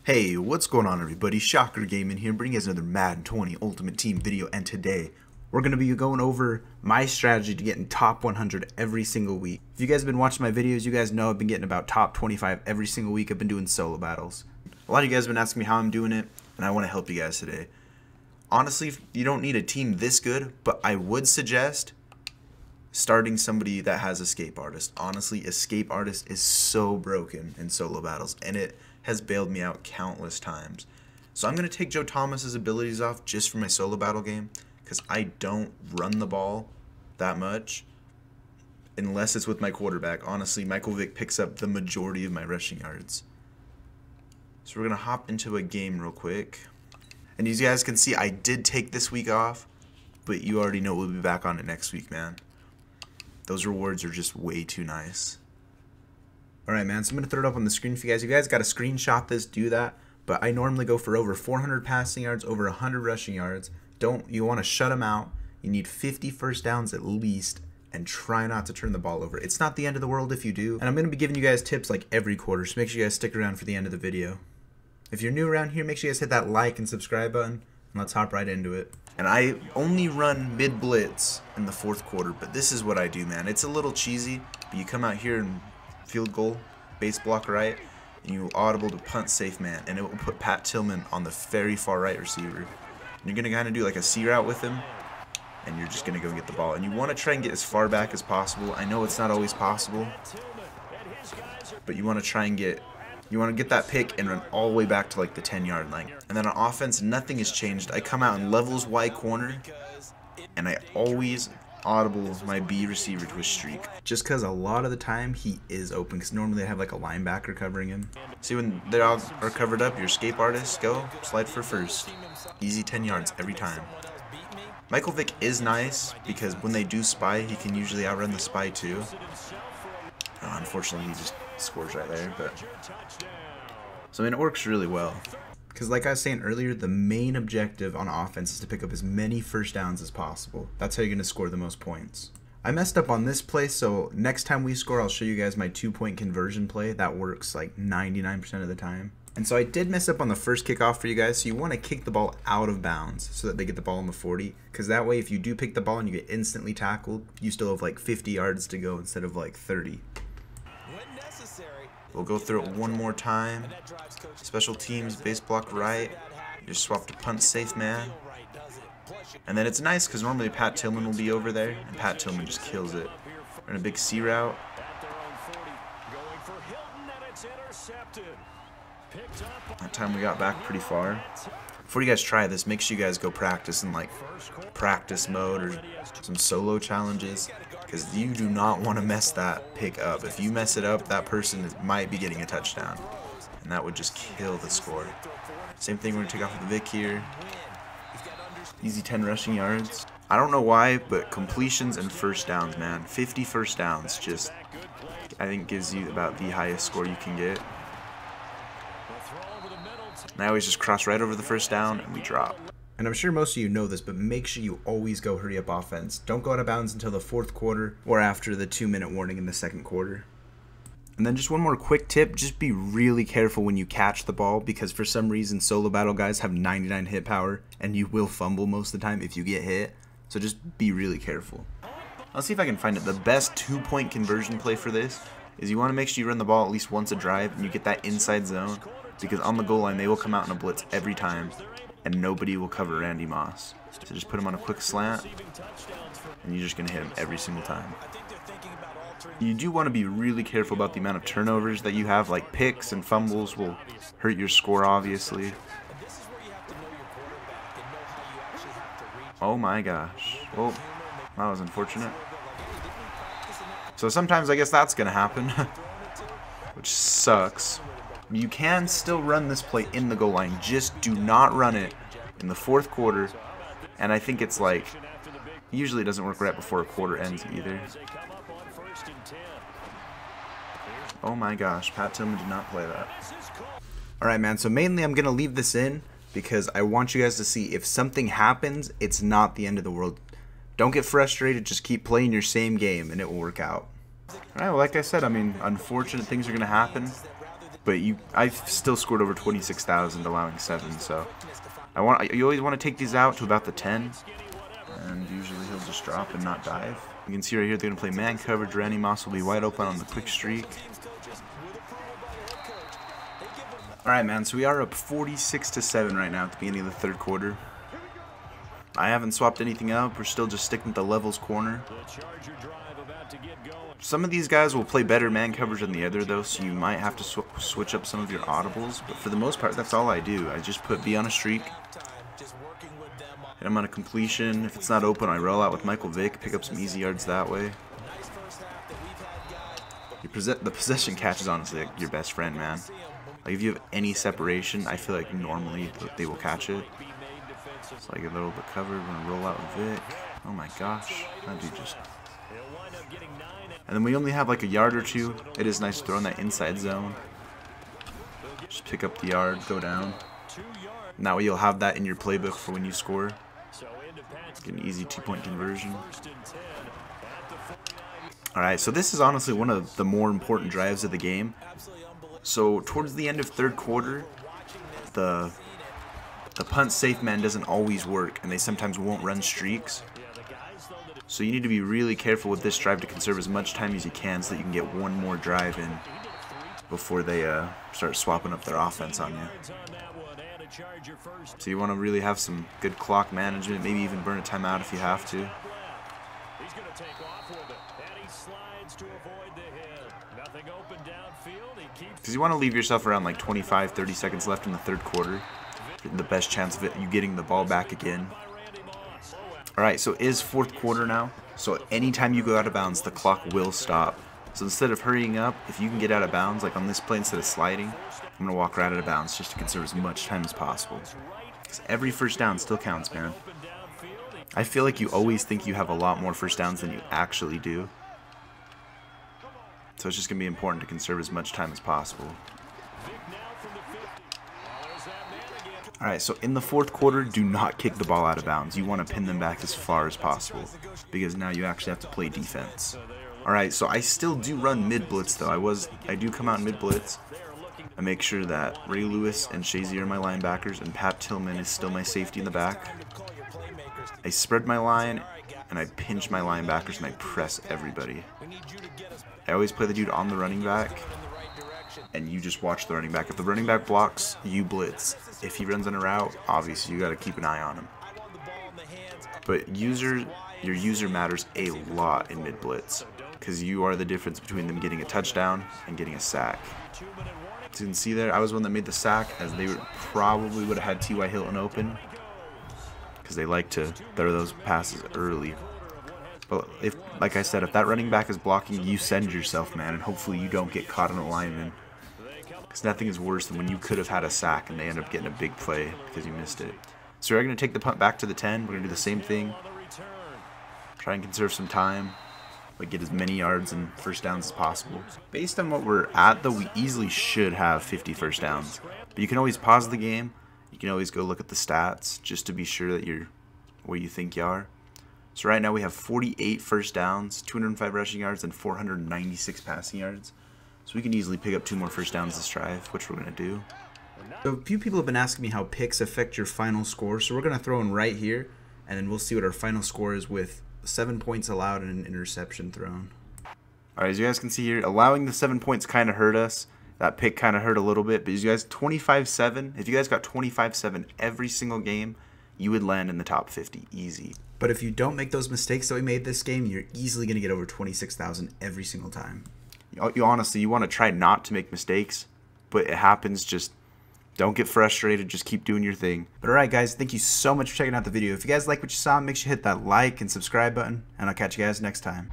Hey, what's going on everybody? Shocker Gaming here, bringing you guys another Madden 20 Ultimate Team video, and today we're going to be going over my strategy to get in top 100 every single week. If you guys have been watching my videos, you guys know I've been getting about top 25 every single week. I've been doing solo battles. A lot of you guys have been asking me how I'm doing it, and I want to help you guys today. Honestly, you don't need a team this good, but I would suggest starting somebody that has Escape Artist. Honestly, Escape Artist is so broken in solo battles, and it has bailed me out countless times. So I'm going to take Joe Thomas's abilities off just for my solo battle game, because I don't run the ball that much unless it's with my quarterback. Honestly, Michael Vick picks up the majority of my rushing yards. So we're going to hop into a game real quick. And as you guys can see, I did take this week off, but you already know we'll be back on it next week, man. Those rewards are just way too nice. Alright, man, so I'm going to throw it up on the screen for you guys. If you guys got to screenshot this, do that. But I normally go for over 400 passing yards, over 100 rushing yards. You want to shut them out. You need 50 first downs at least, and try not to turn the ball over. It's not the end of the world if you do. And I'm going to be giving you guys tips like every quarter, so make sure you guys stick around for the end of the video. If you're new around here, make sure you guys hit that like and subscribe button, and let's hop right into it. And I only run mid blitz in the fourth quarter, but this is what I do, man. It's a little cheesy, but you come out here and field goal, base block right, and you audible to punt safe man, and it will put Pat Tillman on the very far right receiver. And you're going to kind of do like a C route with him, and you're just going to go get the ball. And you want to try and get as far back as possible. I know it's not always possible, but you want to try and get that pick and run all the way back to like the 10-yard line. And then on offense, nothing has changed. I come out in levels Y corner, and I always audible my B receiver to a streak, just because a lot of the time he is open, because normally they have like a linebacker covering him. See, when they all are covered up, your Escape Artist, go slide for first. Easy 10 yards every time. Michael Vick is nice because when they do spy, he can usually outrun the spy too. Oh, unfortunately, he just scores right there. But so I mean, it works really well. Because like I was saying earlier, the main objective on offense is to pick up as many first downs as possible. That's how you're going to score the most points. I messed up on this play, so next time we score, I'll show you guys my 2-point conversion play. That works like 99% of the time. And so I did mess up on the first kickoff for you guys, so you want to kick the ball out of bounds so that they get the ball on the 40. Because that way, if you do pick the ball and you get instantly tackled, you still have like 50 yards to go instead of like 30. We'll go through it one more time. Special teams, base block right. You just swap to punt safe man. And then it's nice because normally Pat Tillman will be over there, and Pat Tillman just kills it. We're in a big C route. That time we got back pretty far. Before you guys try this, make sure you guys go practice in like practice mode or some solo challenges, because you do not want to mess that pick up. If you mess it up, that person might be getting a touchdown, and that would just kill the score. Same thing, we're going to take off with the Vic here. Easy 10 rushing yards. I don't know why, but completions and first downs, man. 50 first downs just, I think, gives you about the highest score you can get. And I always just cross right over the first down and we drop. And I'm sure most of you know this, but make sure you always go hurry up offense. Don't go out of bounds until the fourth quarter or after the 2-minute warning in the second quarter. And then just one more quick tip, just be really careful when you catch the ball, because for some reason solo battle guys have 99 hit power and you will fumble most of the time if you get hit. So just be really careful. I'll see if I can find it. The best 2-point conversion play for this is you want to make sure you run the ball at least once a drive and you get that inside zone, because on the goal line they will come out in a blitz every time and nobody will cover Randy Moss. So just put him on a quick slant and you're just going to hit him every single time. You do want to be really careful about the amount of turnovers that you have, like picks and fumbles will hurt your score obviously. Oh my gosh. Well, that was unfortunate. So sometimes I guess that's going to happen, which sucks. You can still run this play in the goal line, just do not run it in the fourth quarter. And I think it's like, usually it doesn't work right before a quarter ends either. Oh my gosh, Pat Tillman did not play that. Alright, man, so mainly I'm going to leave this in because I want you guys to see if something happens, it's not the end of the world. Don't get frustrated, just keep playing your same game and it will work out. Alright, well, like I said, I mean, unfortunate things are going to happen. But I've still scored over 26,000 allowing 7, so you always want to take these out to about the 10, and usually he'll just drop and not dive. You can see right here they're going to play man coverage. Randy Moss will be wide open on the quick streak. Alright, man, so we are up 46-7 right now at the beginning of the third quarter. I haven't swapped anything out. We're still just sticking with the levels corner. Some of these guys will play better man coverage than the other, though, so you might have to switch up some of your audibles. But for the most part, that's all I do. I just put B on a streak, hit him on a completion. If it's not open, I roll out with Michael Vick, pick up some easy yards that way. The possession catch is honestly like your best friend, man. Like if you have any separation, I feel like normally they will catch it. So I get a little bit covered, we're gonna roll out with Vic. Oh my gosh, that dude just... And then we only have like a yard or two. It is nice to throw in that inside zone. Just pick up the yard, go down. That way you'll have that in your playbook for when you score. Get an easy 2-point conversion. Alright, so this is honestly one of the more important drives of the game. So towards the end of third quarter, the punt safe man doesn't always work, and they sometimes won't run streaks. So you need to be really careful with this drive to conserve as much time as you can so that you can get one more drive in before they start swapping up their offense on you. So you want to really have some good clock management, maybe even burn a timeout if you have to. Because you want to leave yourself around like 25-30 seconds left in the third quarter. The best chance of you getting the ball back again. Alright, so it is fourth quarter now. So anytime you go out of bounds, the clock will stop. So instead of hurrying up, if you can get out of bounds, like on this play, instead of sliding, I'm going to walk right out of bounds just to conserve as much time as possible. Because every first down still counts, man. I feel like you always think you have a lot more first downs than you actually do. So it's just going to be important to conserve as much time as possible. Alright, so in the fourth quarter, do not kick the ball out of bounds. You want to pin them back as far as possible, because now you actually have to play defense. Alright, so I still do run mid-blitz, though. I do come out mid-blitz. I make sure that Ray Lewis and Shazier are my linebackers, and Pat Tillman is still my safety in the back. I spread my line, and I pinch my linebackers, and I press everybody. I always play the dude on the running back, and you just watch the running back. If the running back blocks, you blitz. If he runs on a route, obviously you got to keep an eye on him. But your user matters a lot in mid-blitz, because you are the difference between them getting a touchdown and getting a sack. As you can see there, I was one that made the sack, as they probably would have had T.Y. Hilton open, because they like to throw those passes early. But if, like I said, if that running back is blocking, you send yourself, man, and hopefully you don't get caught on a lineman. Because nothing is worse than when you could have had a sack and they end up getting a big play because you missed it. So we're going to take the punt back to the 10. We're going to do the same thing. Try and conserve some time, but get as many yards and first downs as possible. Based on what we're at, though, we easily should have 50 first downs. But you can always pause the game. You can always go look at the stats just to be sure that you're where you think you are. So right now we have 48 first downs, 205 rushing yards, and 496 passing yards. So we can easily pick up 2 more first downs this drive, which we're going to do. So a few people have been asking me how picks affect your final score. So we're going to throw in right here, and then we'll see what our final score is with 7 points allowed and an interception thrown. Alright, as you guys can see here, allowing the 7 points kind of hurt us. That pick kind of hurt a little bit. But as you guys, 25-7, if you guys got 25-7 every single game, you would land in the top 50 easy. But if you don't make those mistakes that we made this game, you're easily going to get over 26,000 every single time. You honestly, you want to try not to make mistakes, but it happens. Just don't get frustrated. Just keep doing your thing. But alright guys, thank you so much for checking out the video. If you guys like what you saw, make sure you hit that like and subscribe button, and I'll catch you guys next time.